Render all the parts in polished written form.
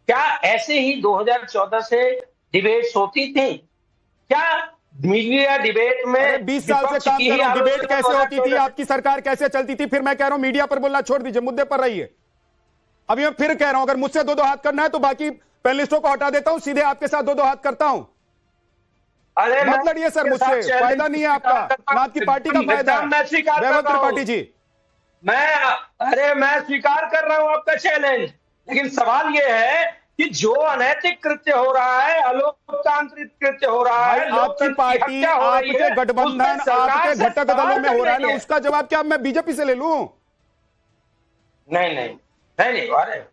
क्या ऐसे ही 2014 से डिबेट्स होती थी? क्या मीडिया डिबेट में 20 साल से काम कर रहा हूं, डिबेट कैसे होती थी, आपकी सरकार कैसे चलती थी? फिर मैं कह रहा हूं मीडिया पर बोलना छोड़ दीजिए, मुद्दे पर रहिए। अभी मैं फिर कह रहा हूं, अगर मुझसे दो हाथ करना है तो बाकी पैनलिस्टों को हटा देता हूं, सीधे आपके साथ दो हाथ करता हूं। अरे मत लड़िए सर मुझसे, फायदा नहीं है आपका, ना आपकी पार्टी का फायदा है। वैभव त्रिपाठी जी, मैं स्वीकार कर रहा हूं आपका चैलेंज, लेकिन सवाल यह है कि जो अनैतिक कृत्य हो रहा है, अलोकतांत्रिक कृत्य हो रहा है, आपकी पार्टी, आपके गठबंधन, आपके घटक दलों में हो रहा है ना, उसका जवाब क्या मैं बीजेपी से ले लूं? नहीं, अरे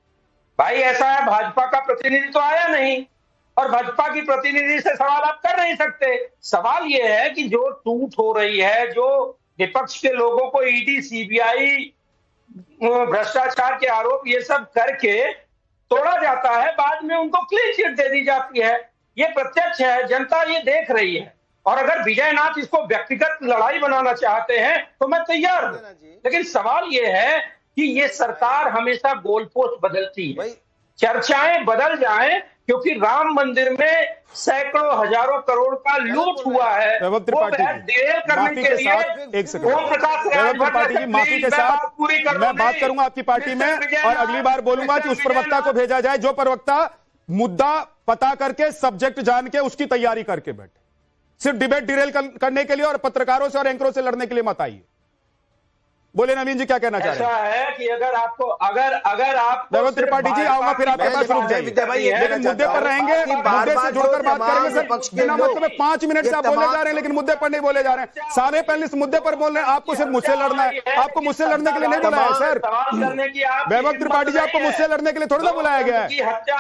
भाई, ऐसा है, भाजपा का प्रतिनिधि तो आया नहीं और भाजपा की प्रतिनिधि से सवाल आप कर नहीं सकते। सवाल यह है कि जो टूट हो रही है, जो विपक्ष के लोगों को ईडी, सीबीआई, भ्रष्टाचार के आरोप ये सब करके तोड़ा जाता है, बाद में उनको क्लीन चिट दे दी जाती है। ये प्रत्यक्ष है, जनता ये देख रही है। और अगर विजयनाथ इसको व्यक्तिगत लड़ाई बनाना चाहते हैं तो मैं तैयार हूं, लेकिन सवाल ये है कि ये सरकार हमेशा गोलपोस्ट बदलती है। चर्चाएं बदल जाएं, क्योंकि राम मंदिर में सैकड़ों हजारों करोड़ का लूट हुआ है। वैभव त्रिपाठी जी, ओम प्रकाश त्रिपाठी जी, माफी के साथ मैं बात करूंगा आपकी पार्टी में, और अगली बार बोलूंगा कि उस प्रवक्ता को भेजा जाए जो प्रवक्ता मुद्दा पता करके, सब्जेक्ट जान के, उसकी तैयारी करके बैठे। सिर्फ डिबेट डिरेल करने के लिए और पत्रकारों से और एंकरों से लड़ने के लिए मत आइए। बोले नवीन जी, क्या कहना चाह रहे हैं? ऐसा है कि अगर आप वैभव त्रिपाठी जी, आऊंगा फिर आपके पास, रुक जाइए, लेकिन मुद्दे पर रहेंगे, मुद्दे से जुड़कर बात करेंगे सर। बिना मतलब 5 मिनट से आप बोले जा रहे हैं, लेकिन मुद्दे पर नहीं बोले जा रहे हैं। सारे पैनलिस्ट मुद्दे पर बोल रहे हैं, आपको सिर्फ मुझसे लड़ना है। आपको मुझसे लड़ने के लिए नहीं बुलाया सर। वैभव त्रिपाठी जी, आपको मुझसे लड़ने के लिए थोड़ी ना बुलाया गया है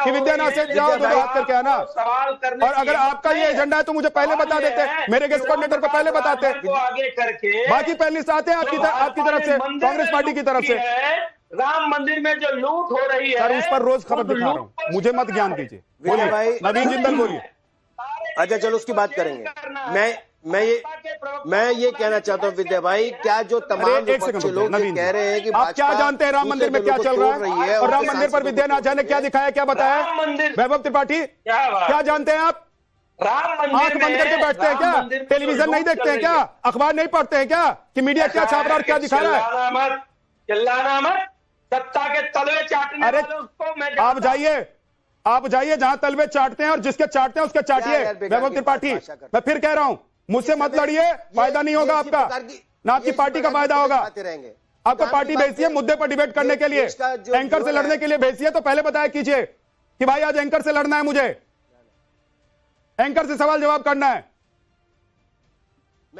कि विद्यानाथ से जाओ, दो हाथ करके आना। और अगर आपका ये एजेंडा है तो मुझे पहले बता देते, मेरे गेस्ट कोऑर्डिनेटर को पहले बताते। बाकी पैनलिस्ट आते हैं आपकी तरफ से, कांग्रेस पार्टी की तरफ से। राम मंदिर में जो लूट हो रही है सर, उस पर रोज खबर दिखा रहा हूं, मुझे मत ज्ञान दीजिए। बोलिए भाई, नवीन जिंदल बोलिए। अच्छा चलो, उसकी बात करेंगे। मैं ये कहना चाहता हूँ विद्या भाई, क्या जो तमाम विपक्षी लोग कह रहे हैं कि आप क्या जानते हैं राम मंदिर में क्या चल रहा है, और राम मंदिर पर विद्यानाथ झा ने क्या दिखाया, क्या बताया? वैभव त्रिपाठी, क्या जानते हैं आप? आंख बंद करके बैठते हैं क्या? टेलीविजन नहीं देखते हैं क्या? अखबार नहीं पढ़ते हैं क्या कि मीडिया क्या छाप रहा है और क्या दिखा रहा है? चिल्लाना मत, सत्ता के तलवे चाटने अरे आप जाइए जहां तलवे चाटते हैं, और जिसके चाटते हैं उसके चाटिए। वैभव त्रिपाठी, मैं फिर कह रहा हूं, मुझसे मत लड़िए, फायदा नहीं होगा आपका, ना आपकी पार्टी का फायदा होगा। आपको पार्टी भेजती है मुद्दे पर डिबेट करने के लिए, एंकर से लड़ने के लिए भेजती है, तो पहले बताया कीजिए कि भाई आज एंकर से लड़ना है, मुझे एंकर से सवाल जवाब करना है।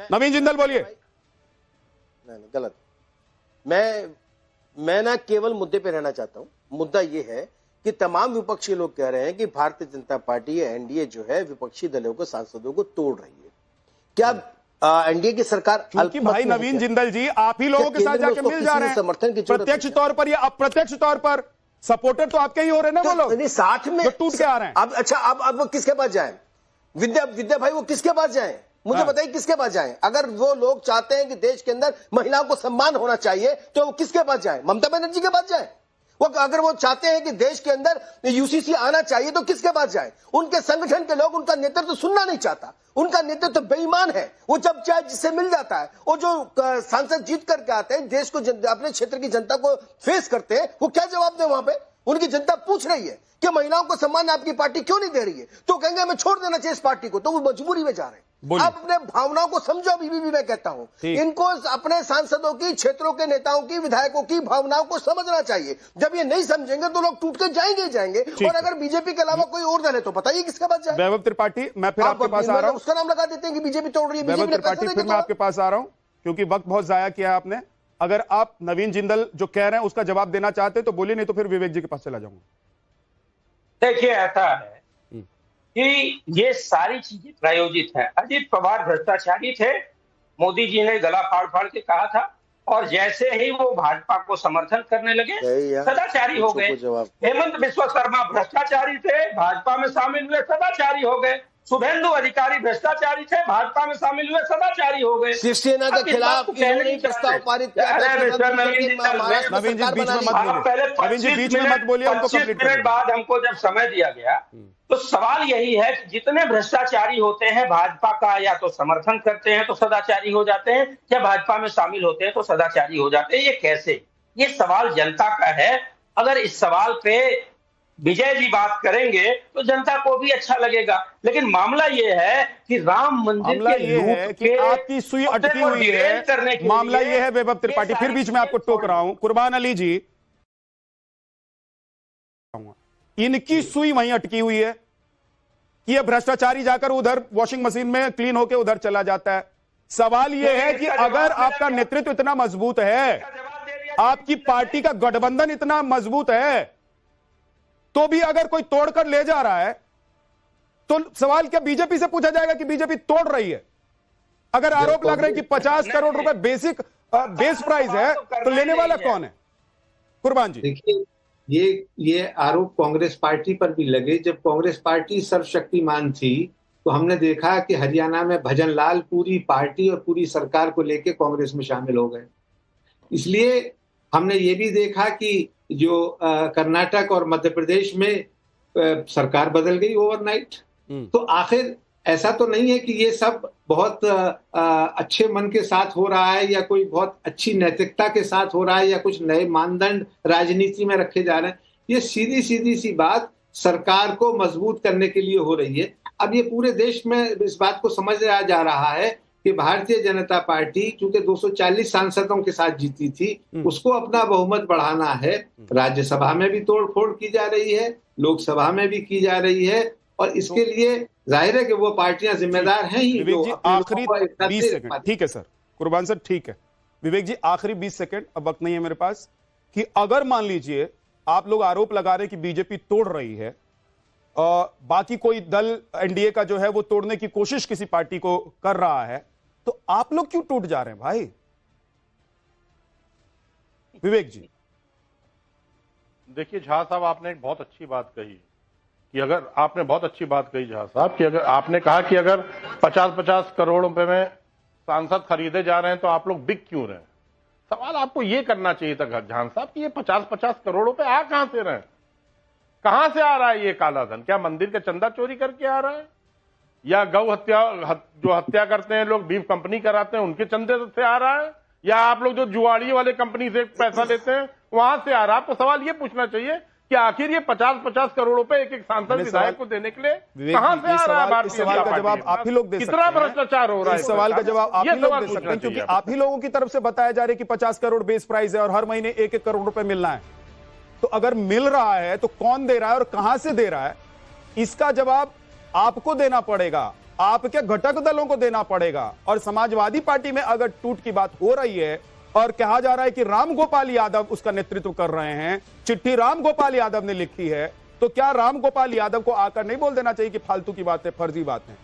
नवीन जिंदल बोलिए। नहीं, गलत। मैं ना केवल मुद्दे पे रहना चाहता हूं। मुद्दा यह है कि तमाम विपक्षी लोग कह रहे हैं कि भारतीय जनता पार्टी या एनडीए जो है विपक्षी दलों को, सांसदों को तोड़ रही है। क्या एनडीए की सरकार? क्योंकि भाई नवीन जिंदल जी, आप ही लोगों के साथ जाके मिल जा रहे हैं समर्थन की, प्रत्यक्ष तौर पर या अप्रत्यक्ष तौर पर सपोर्टर तो आपके ही हो रहे हैं ना वो लोग, साथ में टूट के आ रहे हैं। अब अच्छा, अब वो किसके पास जाए? विद्या भाई, वो किसके पास जाए? मुझे बताइए, किसके पास जाएं? अगर वो लोग चाहते हैं कि देश के अंदर महिलाओं को सम्मान होना चाहिए, तो वो किसके पास जाएं? ममता बनर्जी के पास जाएं? अगर वो चाहते हैं कि देश के अंदर यूसीसी आना चाहिए, तो किसके पास जाएं? उनके संगठन के लोग उनका नेतृत्व सुनना नहीं चाहता, उनका नेतृत्व बेईमान है। वो जब चाहे जिससे मिल जाता है। वो जो सांसद जीत करके आते हैं, देश को, अपने क्षेत्र की जनता को फेस करते हैं, वो क्या जवाब दें? वहां पे उनकी जनता पूछ रही है कि महिलाओं को सम्मान आपकी पार्टी क्यों नहीं दे रही है, तो कहेंगे हमें छोड़ देना चाहिए इस पार्टी को, तो वो मजबूरी में जा रहे हैं। आप अपने भावनाओं को समझो। अभी भी मैं कहता हूं, इनको अपने सांसदों की, क्षेत्रों के नेताओं की, विधायकों की भावनाओं को समझना चाहिए। जब ये नहीं समझेंगे तो लोग टूट के जाएंगे। और अगर बीजेपी के अलावा कोई और दल है तो बताइए किसके पास जाए? वैभव त्रिपाठी, मैं फिर आपके पास आ रहा हूं। उसका नाम लगा देते हैं कि बीजेपी तोड़ रही है। वैभव त्रिपाठी, फिर मैं आपके पास आ रहा हूं, क्योंकि वक्त बहुत जाया किया आपने। अगर आप नवीन जिंदल जो कह रहे हैं उसका जवाब देना चाहते तो बोलिए, नहीं तो फिर विवेक जी के पास चला जाऊंगा। देखिए, ऐसा है कि ये सारी चीजें प्रायोजित है। अजीत पवार भ्रष्टाचारी थे, मोदी जी ने गला फाड़ फाड़ के कहा था, और जैसे ही वो भाजपा को समर्थन करने लगे सदाचारी हो गए। हेमंत बिस्वा शर्मा भ्रष्टाचारी थे, भाजपा में शामिल हुए, सदाचारी हो गए। शुभेंदु अधिकारी भ्रष्टाचारी थे, भाजपा में शामिल हुए, सदाचारी हो गए। शिवसेना के खिलाफ इन्होंने प्रस्ताव पारित किया। नवीन जी बीच में मत बोलिए, नवीन जी बीच में मत बोलिए, उनको कंप्लीट मिनट बाद हमको जब समय दिया गया तो सवाल यही है कि जितने भ्रष्टाचारी होते हैं भाजपा का या तो समर्थन करते हैं तो सदाचारी हो जाते हैं, या भाजपा में शामिल होते हैं तो सदाचारी हो जाते हैं। ये कैसे? ये सवाल जनता का है। अगर इस सवाल पे विजय जी बात करेंगे तो जनता को भी अच्छा लगेगा, लेकिन मामला ये है कि राम मंदिर के लूट के आपकी सुई अटकी हुई है। मामला ये है वैभव त्रिपाठी, फिर बीच में आपको टोक रहा हूं, कुर्बान अली जी, इनकी सुई वहीं अटकी हुई है कि ये भ्रष्टाचारी जाकर उधर वॉशिंग मशीन में क्लीन होकर उधर चला जाता है। सवाल यह है कि अगर आपका नेतृत्व इतना मजबूत है, आपकी पार्टी का गठबंधन इतना मजबूत है, तो भी अगर कोई तोड़कर ले जा रहा है तो सवाल क्या बीजेपी से पूछा जाएगा कि बीजेपी तोड़ रही है? अगर आरोप लग रहा है कि 50 करोड़ रुपए बेसिक बेस प्राइस है तो लेने वाला कौन है? कुर्बान जी, देखिए ये आरोप कांग्रेस पार्टी पर भी लगे। जब कांग्रेस पार्टी सर्वशक्तिमान थी तो हमने देखा कि हरियाणा में भजन लाल पूरी पार्टी और पूरी सरकार को लेकर कांग्रेस में शामिल हो गए। इसलिए हमने ये भी देखा कि जो कर्नाटक और मध्य प्रदेश में सरकार बदल गई ओवरनाइट। तो आखिर ऐसा तो नहीं है कि ये सब बहुत अच्छे मन के साथ हो रहा है या कोई बहुत अच्छी नैतिकता के साथ हो रहा है या कुछ नए मानदंड राजनीति में रखे जा रहे हैं। ये सीधी सी बात सरकार को मजबूत करने के लिए हो रही है। अब ये पूरे देश में इस बात को समझा जा रहा है कि भारतीय जनता पार्टी चूंकि 240 सांसदों के साथ जीती थी, उसको अपना बहुमत बढ़ाना है। राज्यसभा में भी तोड़फोड़ की जा रही है, लोकसभा में भी की जा रही है, और इसके लिए जाहिर है कि वो पार्टियां जिम्मेदार हैं ही। विवेक जी आखिरी 20 सेकंड, ठीक है सर, कुर्बान सर ठीक है। विवेक जी आखिरी 20 सेकंड, अब वक्त नहीं है मेरे पास, कि अगर मान लीजिए आप लोग आरोप लगा रहे हैं कि बीजेपी तोड़ रही है, बाकी कोई दल एनडीए का जो है वो तोड़ने की कोशिश किसी पार्टी को कर रहा है, तो आप लोग क्यों टूट जा रहे हैं भाई? विवेक जी देखिए, झा साहब आपने एक बहुत अच्छी बात कही कि अगर आपने बहुत अच्छी बात कही झा साहब कि अगर आपने कहा कि अगर 50-50 करोड़ रुपए में सांसद खरीदे जा रहे हैं तो आप लोग बिक क्यों रहे हैं? सवाल आपको यह करना चाहिए था झा साहब कि ये 50-50 करोड़ रुपए आ कहां से रहे हैं? कहां से आ रहा है ये काला धन? क्या मंदिर का चंदा चोरी करके आ रहा है, या गौ हत्या जो हत्या करते हैं लोग, बीफ कंपनी कराते हैं, उनके चंदे से आ रहा है, या आप लोग जो जुआड़ी वाले कंपनी से पैसा लेते हैं वहां से आ रहा है? आपको सवाल ये पूछना चाहिए कि आखिर ये 50-50 करोड़ रुपए एक सांसद विधायक को देने के लिए कहां से आ रहा है? भारतीय सवाल का जवाब आप ही लोग दे सकते हैं। कितना भ्रष्टाचार हो रहा है? इस सवाल का जवाब आप ही लोग दे सकते हैं, क्योंकि आप ही लोगों की तरफ से बताया जा रहा है कि 50 करोड़ बेस प्राइस है और हर महीने 1-1 करोड़ रुपए मिलना है। तो अगर मिल रहा है तो कौन दे रहा है और कहां से दे रहा है, इसका जवाब आपको देना पड़ेगा, आपके घटक दलों को देना पड़ेगा। और समाजवादी पार्टी में अगर टूट की बात हो रही है और कहा जा रहा है कि राम गोपाल यादव उसका नेतृत्व कर रहे हैं, चिट्ठी राम गोपाल यादव ने लिखी है, तो क्या राम गोपाल यादव को आकर नहीं बोल देना चाहिए कि फालतू की बात है, फर्जी बात है?